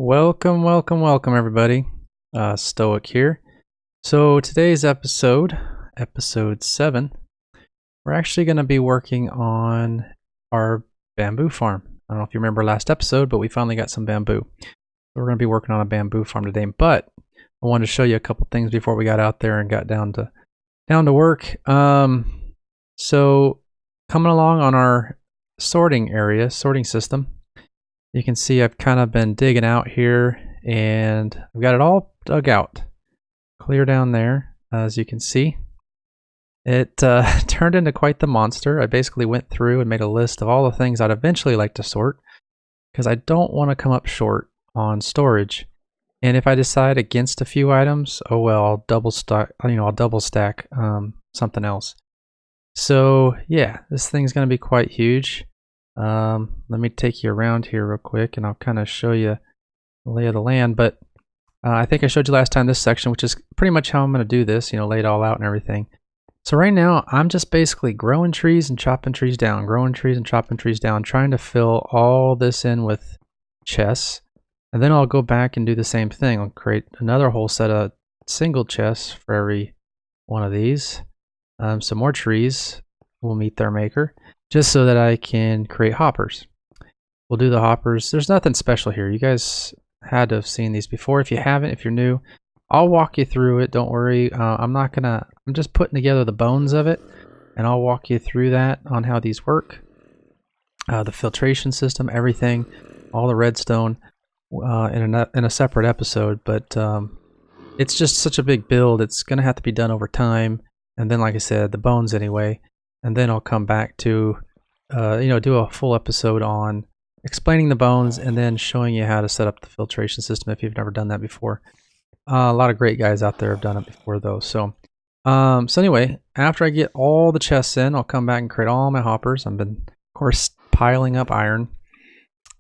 Welcome everybody. Stoic here. So today's episode 7, we're actually going to be working on our bamboo farm. I don't know if you remember last episode, but we finally got some bamboo. So we're going to be working on a bamboo farm today, but I wanted to show you a couple things before we got out there and got down to work. So coming along on our sorting system, you can see I've kind of been digging out here and I've got it all dug out. Clear down there, as you can see. It turned into quite the monster. I basically went through and made a list of all the things I'd eventually like to sort because I don't want to come up short on storage. And if I decide against a few items, oh well, I'll double stack something else. So yeah, this thing's going to be quite huge. Let me take you around here real quick and I'll kind of show you the lay of the land. But I think I showed you last time this section, which is pretty much how I'm going to do this, lay it all out and everything. So right now I'm just basically growing trees and chopping trees down, trying to fill all this in with chests. And then I'll go back and do the same thing. I'll create another whole set of single chests for every one of these. Some more trees will meet their maker, just so that I can create hoppers. We'll do the hoppers. There's nothing special here. You guys had to have seen these before. If you haven't, if you're new, I'll walk you through it. Don't worry. I'm just putting together the bones of it, and I'll walk you through that on how these work. The filtration system, everything, all the redstone in a separate episode. But it's just such a big build. It's going to have to be done over time. And then, like I said, the bones anyway. And then I'll come back to, do a full episode on explaining the bones and then showing you how to set up the filtration system if you've never done that before. A lot of great guys out there have done it before, though. So anyway, after I get all the chests in, I'll come back and create all my hoppers. I've been, of course, piling up iron.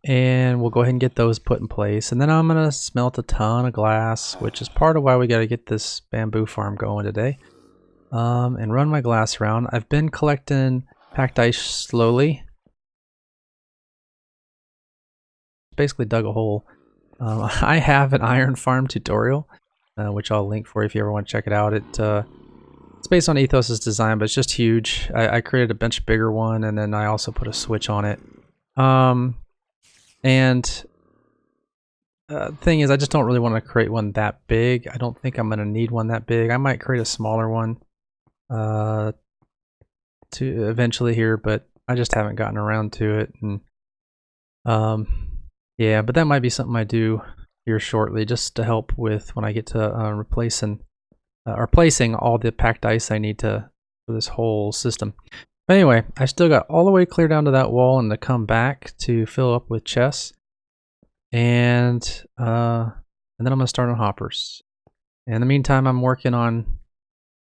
And we'll go ahead and get those put in place. And then I'm going to smelt a ton of glass, which is part of why we got to get this bamboo farm going today. And run my glass around. I've been collecting packed ice slowly. Basically dug a hole. I have an iron farm tutorial, which I'll link for you if you ever want to check it out. It's based on Ethos's design, but it's just huge. I created a much bigger one, and then I also put a switch on it. Thing is, I just don't really want to create one that big. I don't think I'm going to need one that big. I might create a smaller one to eventually here, but I just haven't gotten around to it. And yeah, but that might be something I do here shortly, just to help with when I get to replacing or placing all the packed ice I need for this whole system. But anyway, I still got all the way clear down to that wall and to come back to fill up with chests, and then I'm gonna start on hoppers. In the meantime, I'm working on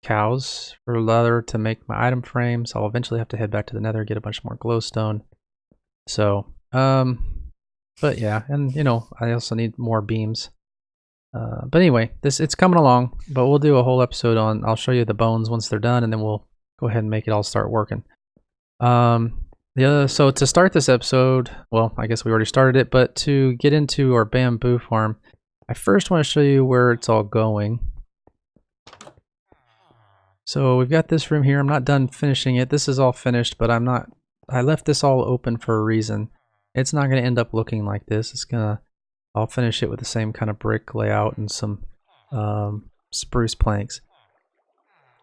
cows for leather to make my item frames. I'll eventually have to head back to the nether, get a bunch more glowstone. So, but yeah, and I also need more beams. But anyway, it's coming along, but we'll do a whole episode on, I'll show you the bones once they're done, and then we'll go ahead and make it all start working. So to start this episode, well, I guess we already started it, but to get into our bamboo farm, I first want to show you where it's all going. So we've got this room here. I'm not done finishing it. This is all finished, but I left this all open for a reason. It's not going to end up looking like this. I'll finish it with the same kind of brick layout and some spruce planks.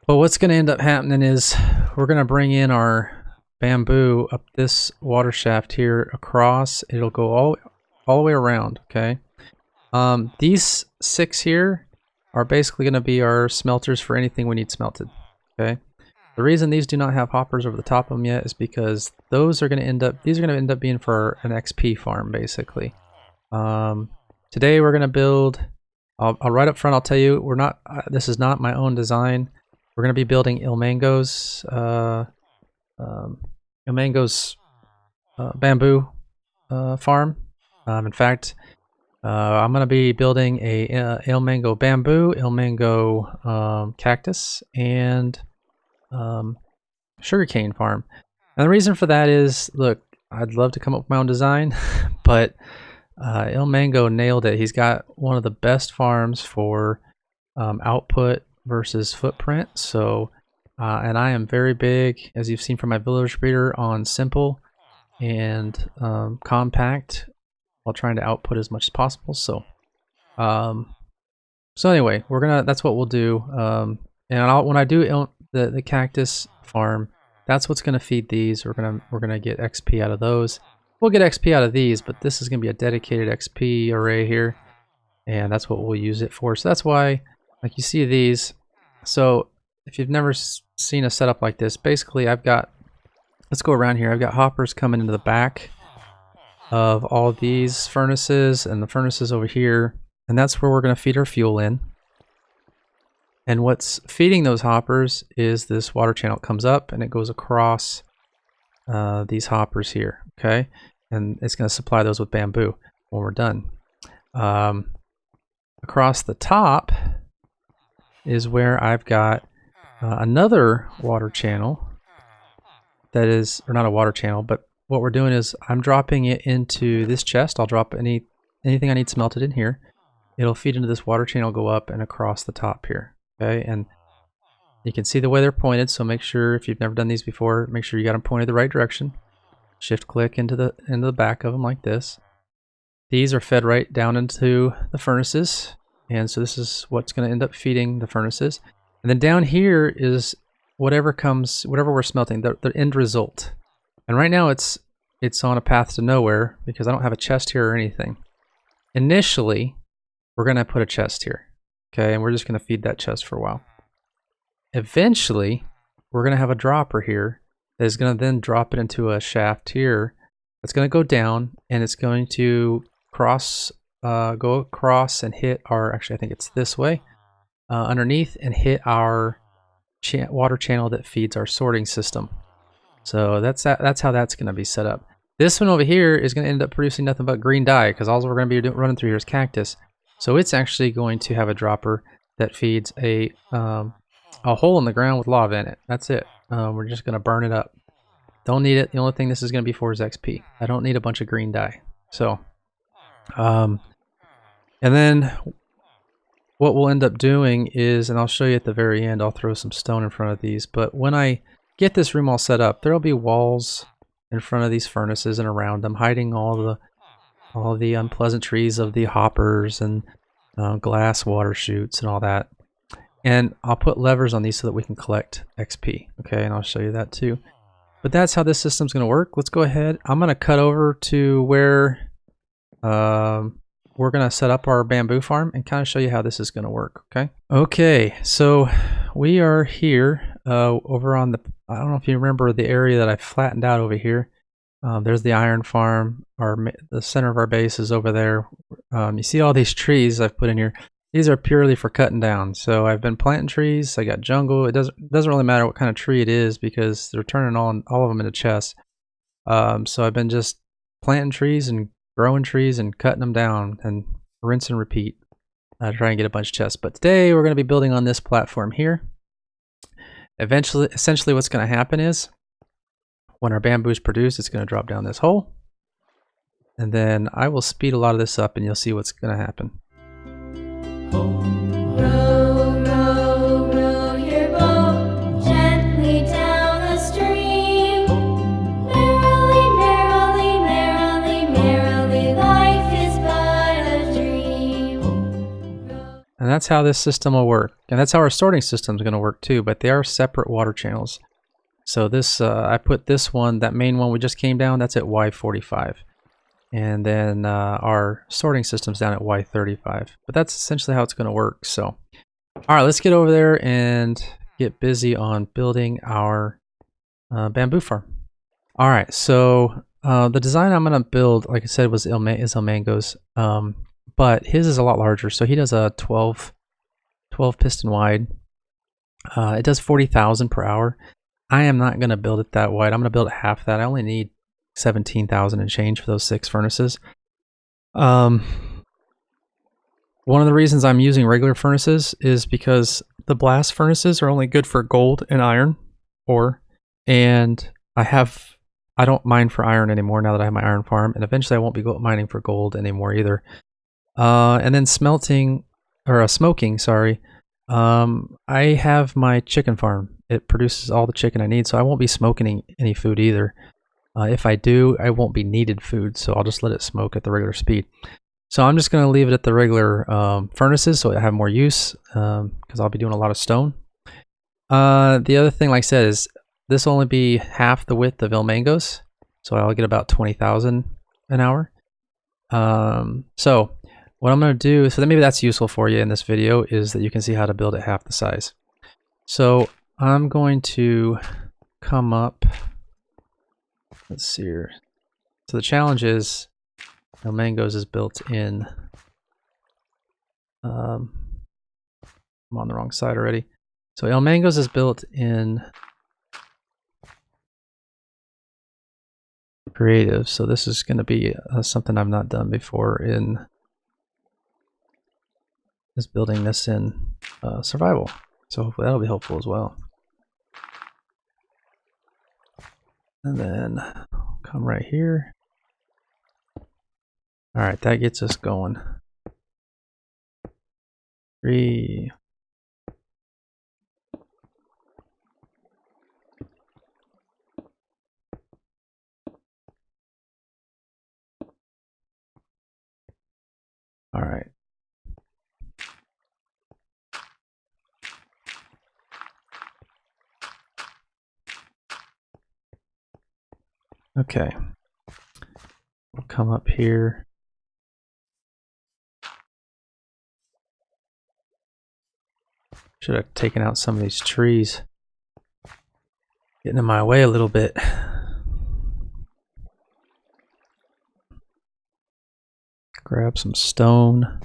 But what's going to end up happening is we're going to bring in our bamboo up this water shaft here across. It'll go all the way around, okay? These 6 here are basically going to be our smelters for anything we need smelted, okay? The reason these do not have hoppers over the top of them yet is because these are going to end up being for an XP farm, basically. Today we're going to build, I'll right up front I'll tell you, this is not my own design. We're going to be building Ilmango's bamboo farm. In fact, I'm going to be building a Ilmango bamboo, Ilmango cactus, and sugarcane farm. And the reason for that is, look, I'd love to come up with my own design, but Il Mango nailed it. He's got one of the best farms for output versus footprint. So, and I am very big, as you've seen from my village breeder, on simple and compact while trying to output as much as possible. So, anyway, that's what we'll do. And when I do the cactus farm, that's what's gonna feed these. We're gonna get XP out of those. We'll get XP out of these, but this is gonna be a dedicated XP array here, and that's what we'll use it for. So that's why, like, you see these. So if you've never seen a setup like this, basically let's go around here. I've got hoppers coming into the back of all these furnaces and the furnaces over here, and that's where we're going to feed our fuel in. And what's feeding those hoppers is this water channel. It comes up and it goes across these hoppers here, okay? And it's going to supply those with bamboo when we're done. Across the top is where I've got another water channel that is, or not a water channel, but what we're doing is I'm dropping it into this chest. I'll drop anything I need smelted in here. It'll feed into this water channel, go up and across the top here, okay? And you can see the way they're pointed, so make sure, if you've never done these before, make sure you got them pointed the right direction. Shift click into the back of them like this. These are fed right down into the furnaces, and so this is what's going to end up feeding the furnaces. And then down here is whatever we're smelting, the end result. And right now it's on a path to nowhere because I don't have a chest here or anything. Initially, we're going to put a chest here, okay? And we're just going to feed that chest for a while. Eventually, we're going to have a dropper here that is going to then drop it into a shaft here. It's going to go down and it's going to go across and hit our, actually I think it's this way, underneath, and hit our water channel that feeds our sorting system. So that's how that's going to be set up. This one over here is going to end up producing nothing but green dye because all we're going to be running through here is cactus. So it's actually going to have a dropper that feeds a hole in the ground with lava in it. That's it. We're just going to burn it up. Don't need it. The only thing this is going to be for is XP. I don't need a bunch of green dye. So, and then what we'll end up doing is, and I'll show you at the very end, I'll throw some stone in front of these, but when I get this room all set up, there'll be walls in front of these furnaces and around them, hiding all the unpleasantries of the hoppers and glass water chutes and all that. And I'll put levers on these so that we can collect XP, okay? And I'll show you that too. But that's how this system's going to work. Let's go ahead. I'm going to cut over to where we're going to set up our bamboo farm and kind of show you how this is going to work, okay? Okay, so we are here over on the, I don't know if you remember the area that I flattened out over here. There's the iron farm. The center of our base is over there. You see all these trees I've put in here. These are purely for cutting down. So I've been planting trees. I got jungle. It doesn't really matter what kind of tree it is because they're turning all of them into chests. So I've been just planting trees and growing trees and cutting them down and rinse and repeat. Try and get a bunch of chests. But today we're going to be building on this platform here. Essentially what's going to happen is when our bamboo is produced, it's going to drop down this hole. And then I will speed a lot of this up and you'll see what's going to happen. Row, row, row your boat gently down the stream. Merrily, merrily, merrily, merrily, life is but a dream. And that's how this system will work. And that's how our sorting system is going to work too, but they are separate water channels. So this, I put this one, that main one we just came down, that's at Y45. And then our sorting system's down at Y35. But that's essentially how it's going to work. So, all right, let's get over there and get busy on building our bamboo farm. All right, so the design I'm going to build, like I said, is Il Mango's. But his is a lot larger. So he does a 12 piston wide. It does 40,000 per hour. I am not going to build it that wide. I'm going to build it half that. I only need 17,000 and change for those 6 furnaces. One of the reasons I'm using regular furnaces is because the blast furnaces are only good for gold and iron ore, and I I don't mine for iron anymore now that I have my iron farm, and eventually I won't be mining for gold anymore either. And then smelting, or smoking, sorry. I have my chicken farm. It produces all the chicken I need, so I won't be smoking any food either. If I do, I won't be needed food, so I'll just let it smoke at the regular speed. So I'm just going to leave it at the regular furnaces so I have more use, because I'll be doing a lot of stone. The other thing, like I said, is this will only be half the width of El Mango's, so I'll get about 20,000 an hour. So what I'm going to do, so that maybe that's useful for you in this video, is that you can see how to build it half the size. So I'm going to come up, let's see here. So the challenge is El Mango's is built in, I'm on the wrong side already. So El Mango's is built in creative, so this is going to be something I've not done before in is building this in survival. So hopefully that'll be helpful as well. And then come right here. All right, that gets us going. 3. All right. Okay. We'll come up here. Should have taken out some of these trees. Getting in my way a little bit. Grab some stone.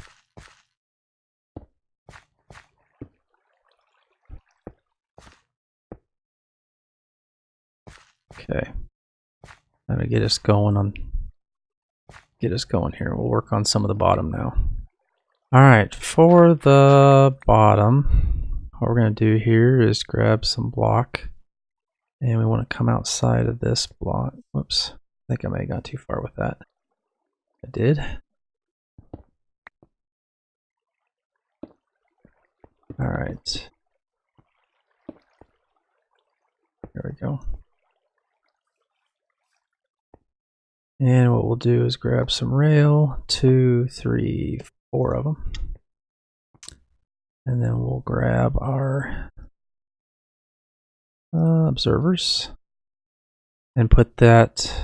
Okay. I'm gonna get us going here. We'll work on some of the bottom now. Alright, for the bottom, what we're gonna do here is grab some block, and we want to come outside of this block. Whoops, I think I may have gone too far with that. I did. Alright. There we go. And what we'll do is grab some rail, 2, 3, 4 of them. And then we'll grab our observers and put that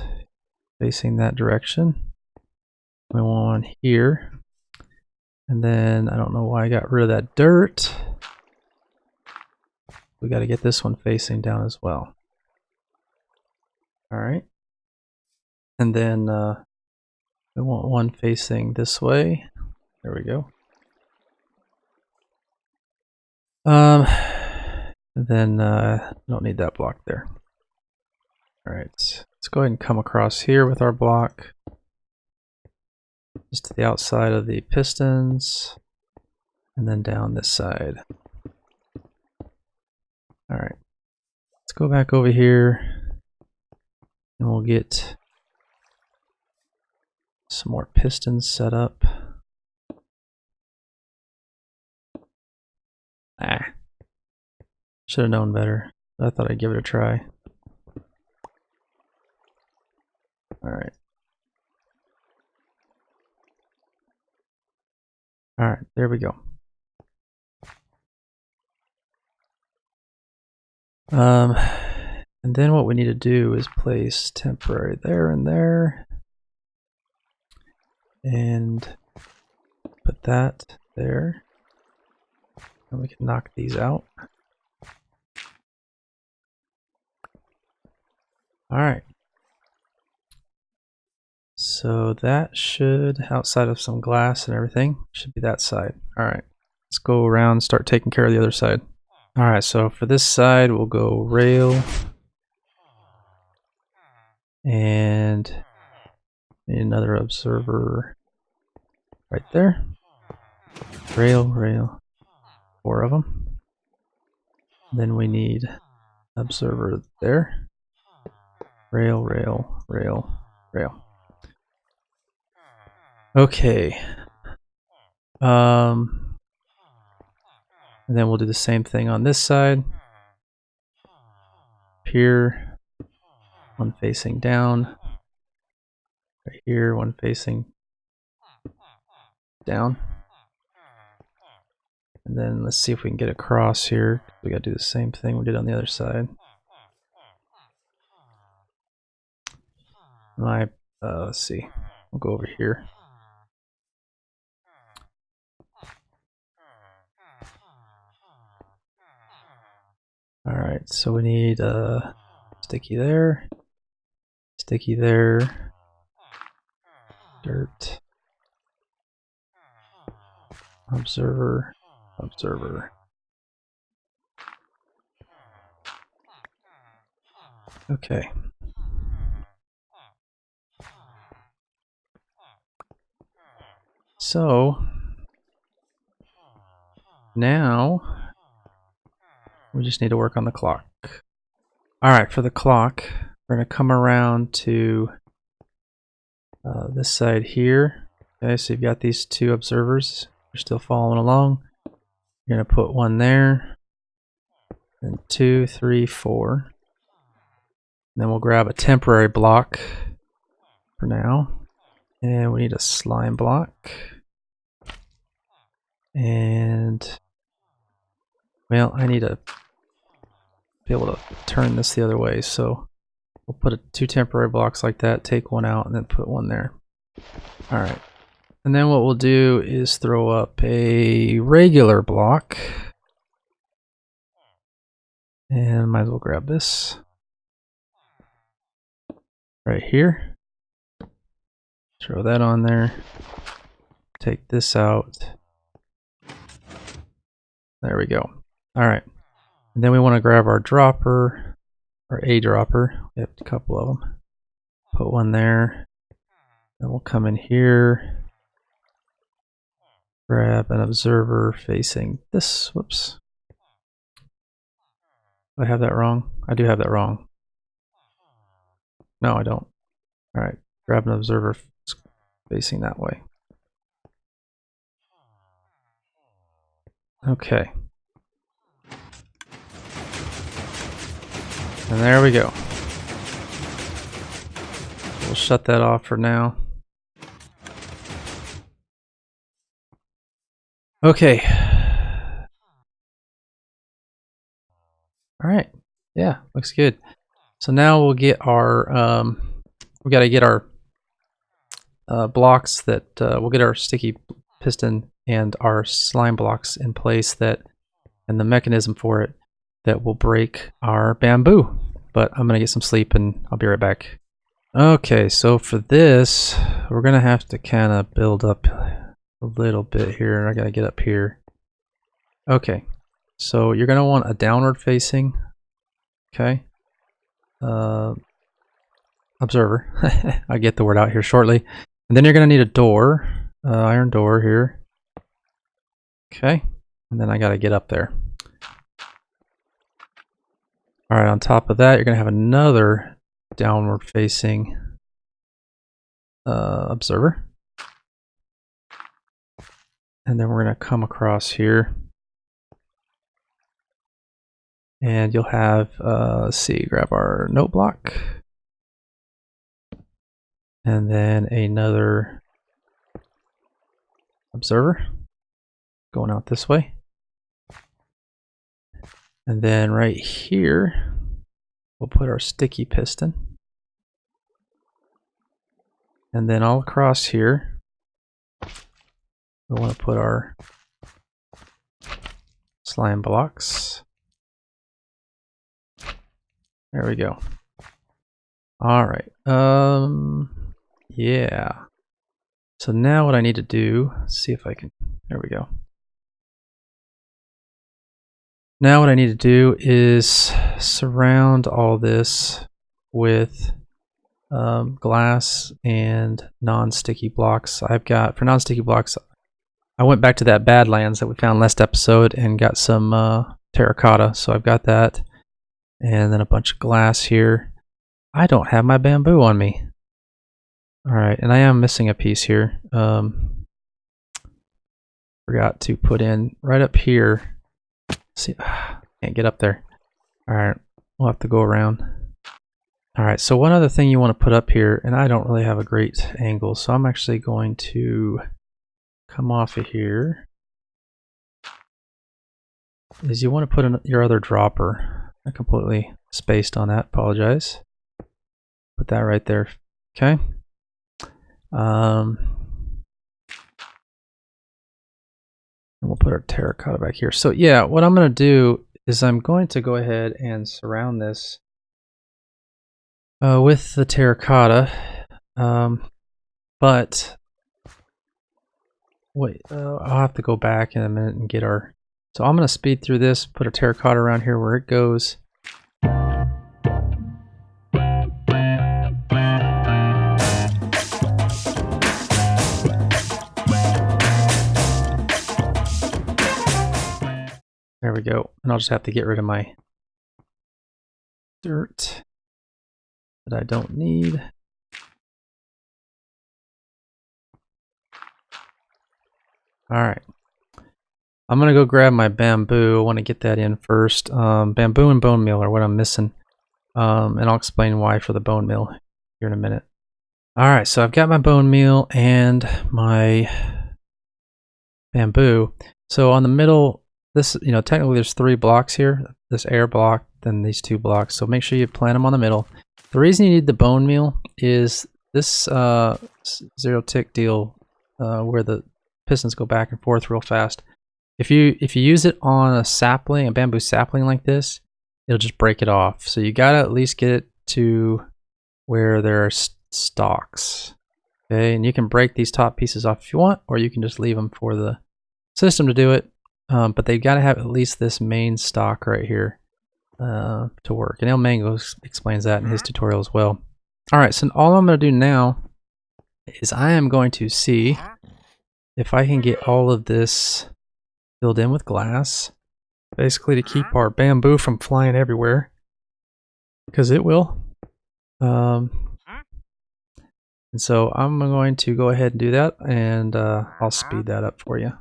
facing that direction. We want one here. And then I don't know why I got rid of that dirt. We got to get this one facing down as well. All right. And then we want one facing this way. There we go. Then don't need that block there. All right, let's go ahead and come across here with our block, just to the outside of the pistons, and then down this side. All right, let's go back over here, and we'll get some more pistons set up. Should have known better. I thought I'd give it a try. Alright. Alright, there we go. And then what we need to do is place temporary there and there. And put that there. And we can knock these out. Alright. So that should, outside of some glass and everything, should be that side. Alright. Let's go around and start taking care of the other side. Alright, so for this side we'll go rail. And need another observer right there. Rail, rail. 4 of them. Then we need observer there. Rail, rail, rail, rail. Okay. And then we'll do the same thing on this side. Here, one facing down. Right here, one facing down. And then let's see if we can get across here. We gotta do the same thing we did on the other side. Let's see. We'll go over here. Alright, so we need sticky there, dirt, observer, observer. Okay. So now we just need to work on the clock. Alright, for the clock, we're going to come around to this side here. Okay, so you've got these two observers. You're still following along. You're going to put one there, and 2, 3, 4. And then we'll grab a temporary block for now. And we need a slime block. And, well, I need to be able to turn this the other way. So we'll put 2 temporary blocks like that, take one out, and then put one there. Alright. And then what we'll do is throw up a regular block. And might as well grab this. Right here. Throw that on there. Take this out. There we go. Alright. And then we want to grab our dropper, or a dropper. We have a couple of them. Put one there. Then we'll come in here. Grab an observer facing this. Whoops. Do I have that wrong? I do have that wrong. No, I don't. Alright. Grab an observer facing that way. Okay. And there we go. We'll shut that off for now. Okay. Alright. Yeah, looks good. So now we'll get our we gotta get our blocks that we'll get our sticky piston and our slime blocks in place that, and the mechanism for it that will break our bamboo. But I'm gonna get some sleep and I'll be right back. Okay, so for this we're gonna have to kind of build up a little bit here. I gotta get up here. Okay, so you're gonna want a downward facing, okay, observer. I'll get the word out here shortly. And then you're gonna need a door, iron door here. Okay, and then I gotta get up there. Alright, on top of that, you're gonna have another downward facing observer. And then we're gonna come across here. And you'll have, let's see, grab our note block. And then another observer going out this way. And then right here, we'll put our sticky piston. And then all across here, we want to put our slime blocks. There we go. All right. Yeah. So now what I need to do, let's see if I can, there we go. Now what I need to do is surround all this with glass and non-sticky blocks. I've got, for non-sticky blocks, I went back to that Badlands that we found last episode and got some terracotta, so I've got that. And then a bunch of glass here. I don't have my bamboo on me. Alright, and I am missing a piece here. Forgot to put in right up here. See, can't get up there. Alright, we'll have to go around. Alright, so one other thing you want to put up here, and I don't really have a great angle, so I'm actually going to come off of here, is you want to put in your other dropper. I completely spaced on that, apologize. Put that right there, okay? And we'll put our terracotta back here. So yeah, what I'm going to do is I'm going to go ahead and surround this with the terracotta. But wait, I'll have to go back in a minute and get our... So I'm going to speed through this, put a terracotta around here where it goes. There we go. And I'll just have to get rid of my dirt that I don't need. Alright. I'm going to go grab my bamboo. I want to get that in first. Bamboo and bone meal are what I'm missing. And I'll explain why for the bone meal here in a minute. Alright, so I've got my bone meal and my bamboo. So on the middle, this, you know, technically there's 3 blocks here. This air block, then these 2 blocks. So make sure you plant them on the middle. The reason you need the bone meal is this 0 tick deal where the pistons go back and forth real fast. If you use it on a sapling, a bamboo sapling like this, it'll just break it off. So you gotta at least get it to where there are stalks. Okay, and you can break these top pieces off if you want, or you can just leave them for the system to do it. But they've got to have at least this main stalk right here to work. And El Mango explains that in his tutorial as well. Alright, so all I'm going to do now is I am going to see if I can get all of this filled in with glass. Basically to keep our bamboo from flying everywhere. Because it will. And so I'm going to go ahead and do that, and I'll speed that up for you.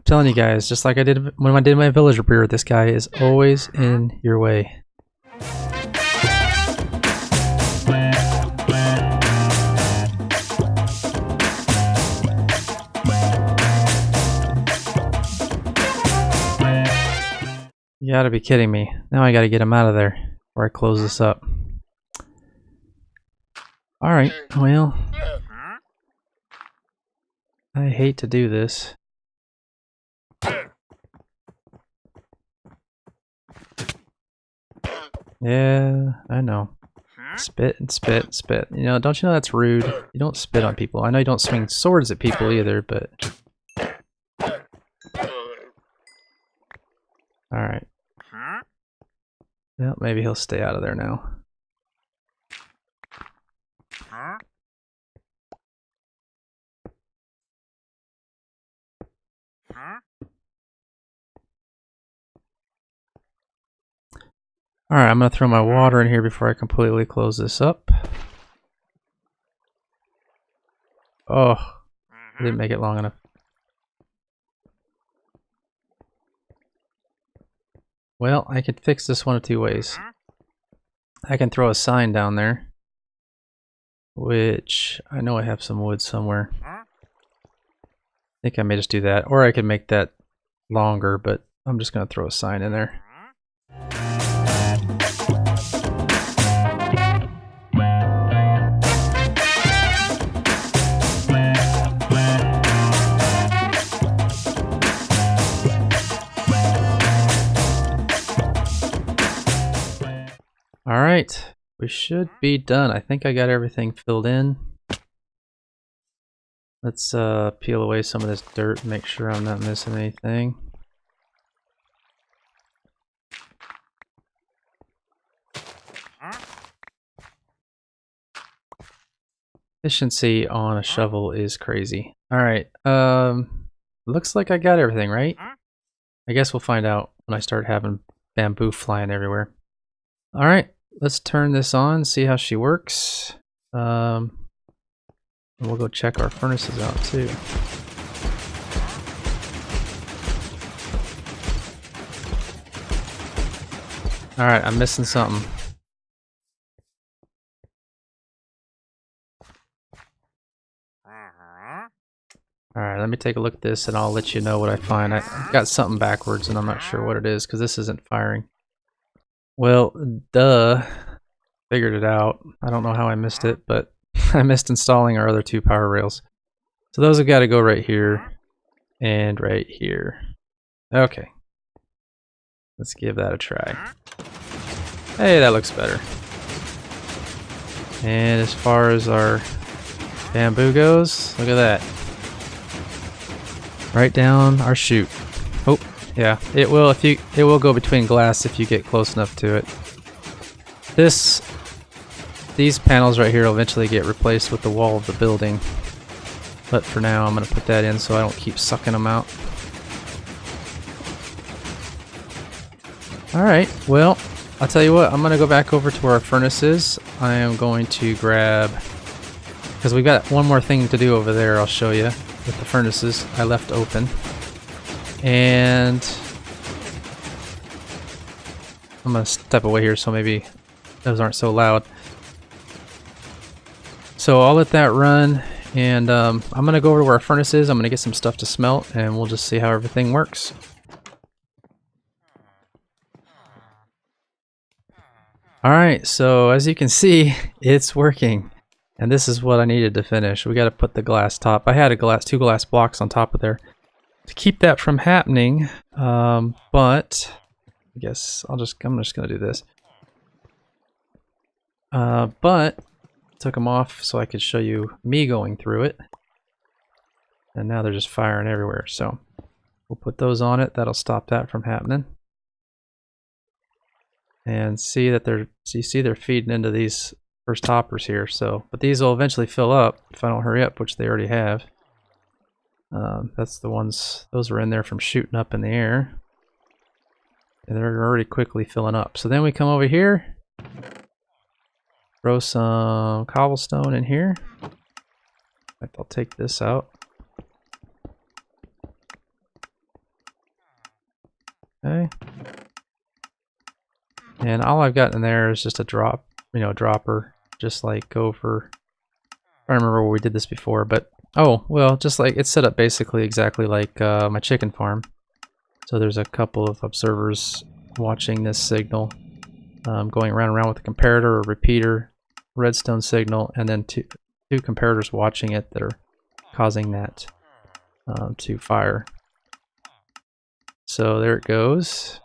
Telling you guys, just like I did when I did my villager breeder, this guy is always in your way. You gotta be kidding me. Now I gotta get him out of there before I close this up. Alright, well, I hate to do this. Yeah, I know. Spit and spit and spit. You know, don't you know that's rude? You don't spit on people. I know you don't swing swords at people either, but... Alright. Well, maybe he'll stay out of there now. Alright, I'm going to throw my water in here before I completely close this up. Oh, I didn't make it long enough. Well, I could fix this one of 2 ways. I can throw a sign down there, which I know I have some wood somewhere. I think I may just do that, or I could make that longer, but I'm just going to throw a sign in there. Alright, we should be done. I think I got everything filled in. Let's peel away some of this dirt and make sure I'm not missing anything. Efficiency on a shovel is crazy. Alright, looks like I got everything, right? I guess we'll find out when I start having bamboo flying everywhere. Alright, let's turn this on, see how she works. And we'll go check our furnaces out too. Alright, I'm missing something. Alright, let me take a look at this and I'll let you know what I find. I've got something backwards and I'm not sure what it is because this isn't firing. Well, duh. Figured it out. I don't know how I missed it, but I missed installing our other 2 power rails. So those have got to go right here and right here. Okay. Let's give that a try. Hey, that looks better. And as far as our bamboo goes, look at that. Right down our chute. Oh, yeah. It will go between glass if you get close enough to it. These panels right here will eventually get replaced with the wall of the building. But for now, I'm going to put that in so I don't keep sucking them out. Alright, well, I'll tell you what, I'm going to go back over to our furnaces. I am going to grab, because we've got one more thing to do over there, I'll show you, with the furnaces I left open. And I'm going to step away here so maybe those aren't so loud. So I'll let that run, and I'm going to go over to where our furnace is. I'm going to get some stuff to smelt, and we'll just see how everything works. Alright, so as you can see, it's working. And this is what I needed to finish. We got to put the glass top. I had a 2 glass blocks on top of there to keep that from happening. But I guess I'm just going to do this. But took them off so I could show you me going through it. And now they're just firing everywhere. So we'll put those on it. That'll stop that from happening. And see that they're feeding into these first hoppers here. So, but these will eventually fill up if I don't hurry up, which they already have. That's the ones, those were in there from shooting up in the air. And they're already quickly filling up. So then we come over here, throw some cobblestone in here. In fact, I'll take this out. Okay. And all I've got in there is just a dropper, just like over, I don't remember where we did this before, but, oh, well, just like, it's set up basically exactly like my chicken farm. So there's a couple of observers watching this signal, going around and around with a comparator, a repeater, redstone signal, and then two comparators watching it that are causing that to fire. So there it goes.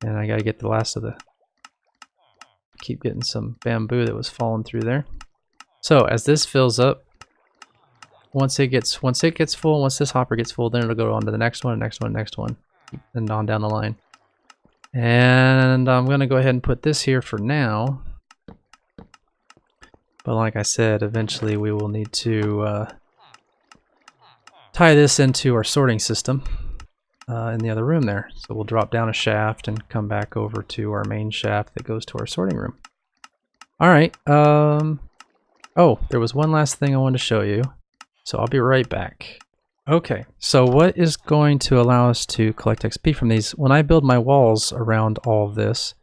And I gotta get the last of the, keep getting some bamboo that was falling through there. So as this fills up, once it gets full, once this hopper gets full, then it'll go on to the next one, next one, and on down the line. And I'm gonna go ahead and put this here for now. But like I said, eventually we will need to tie this into our sorting system in the other room there. So we'll drop down a shaft and come back over to our main shaft that goes to our sorting room. Alright, oh, there was one last thing I wanted to show you. So I'll be right back. Okay, so what is going to allow us to collect XP from these? When I build my walls around all of this,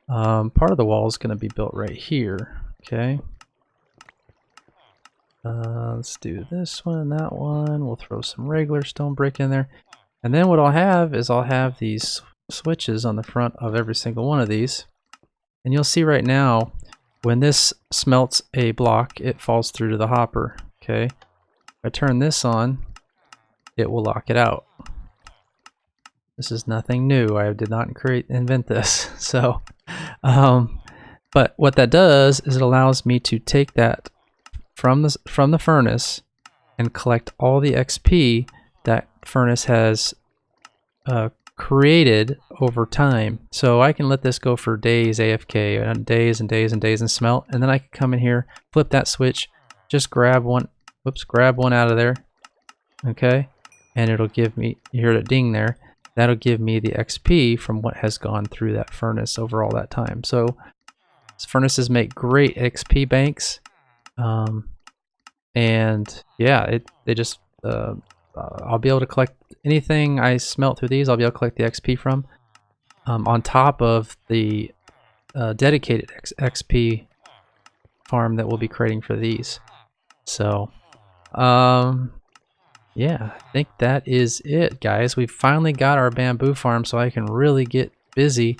part of the wall is going to be built right here. Okay. Let's do this one and that one. We'll throw some regular stone brick in there. And then what I'll have is I'll have these switches on the front of every single one of these. And you'll see right now, when this smelts a block, it falls through to the hopper. Okay. If I turn this on, it will lock it out. This is nothing new. I did not invent this. So, but what that does is it allows me to take that from the furnace and collect all the XP that furnace has created over time. So I can let this go for days AFK, days and days and days, and smelt, and then I can come in here, flip that switch, just grab one, grab one out of there, okay, and it'll give me, you hear it ding there, that'll give me the XP from what has gone through that furnace over all that time. So furnaces make great XP banks, and yeah, they just I'll be able to collect anything I smelt through these. I'll be able to collect the XP from, on top of the dedicated XP farm that we'll be creating for these. So yeah, I think that is it, guys. We've finally got our bamboo farm, so I can really get busy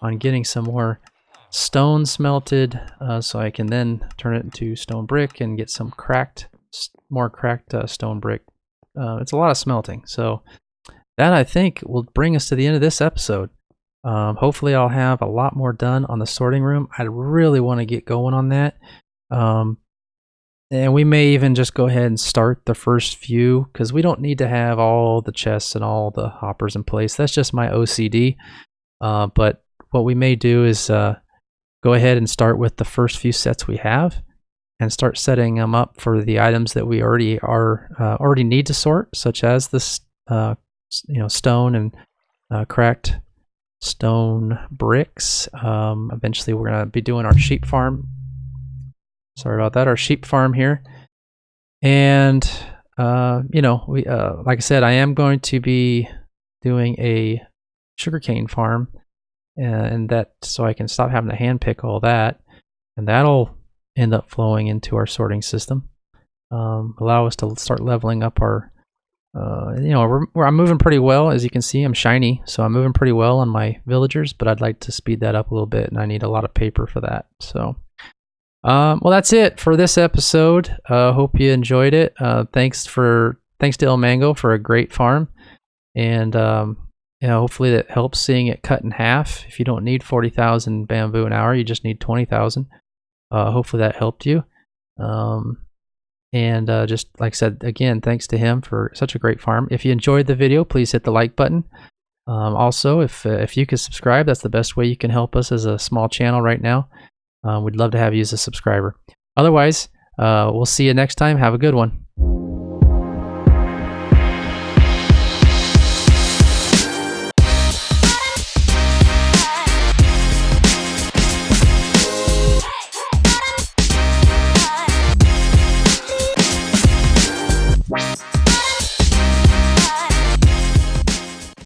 on getting some more stone smelted, so I can then turn it into stone brick and get some more cracked stone brick. It's a lot of smelting, so that, I think, will bring us to the end of this episode. Hopefully I'll have a lot more done on the sorting room. I really want to get going on that, and we may even just go ahead and start the first few, because we don't need to have all the chests and all the hoppers in place. That's just my OCD, but what we may do is go ahead and start with the first few sets we have, and start setting them up for the items that we already need to sort, such as this stone and cracked stone bricks. Eventually we're going to be doing our sheep farm. Sorry about that, our sheep farm here. And like I said, I am going to be doing a sugarcane farm, and that, so I can stop having to hand pick all that, and that'll end up flowing into our sorting system, allow us to start leveling up our I'm moving pretty well. As you can see, I'm shiny, so I'm moving pretty well on my villagers, but I'd like to speed that up a little bit, and I need a lot of paper for that. So well, that's it for this episode. Hope you enjoyed it. Thanks to El Mango for a great farm, and hopefully that helps seeing it cut in half. If you don't need 40,000 bamboo an hour, you just need 20,000. Hopefully that helped you. Just like I said, again, thanks to him for such a great farm. If you enjoyed the video, please hit the like button. Also, if you could subscribe, that's the best way you can help us as a small channel right now. We'd love to have you as a subscriber. Otherwise, we'll see you next time. Have a good one.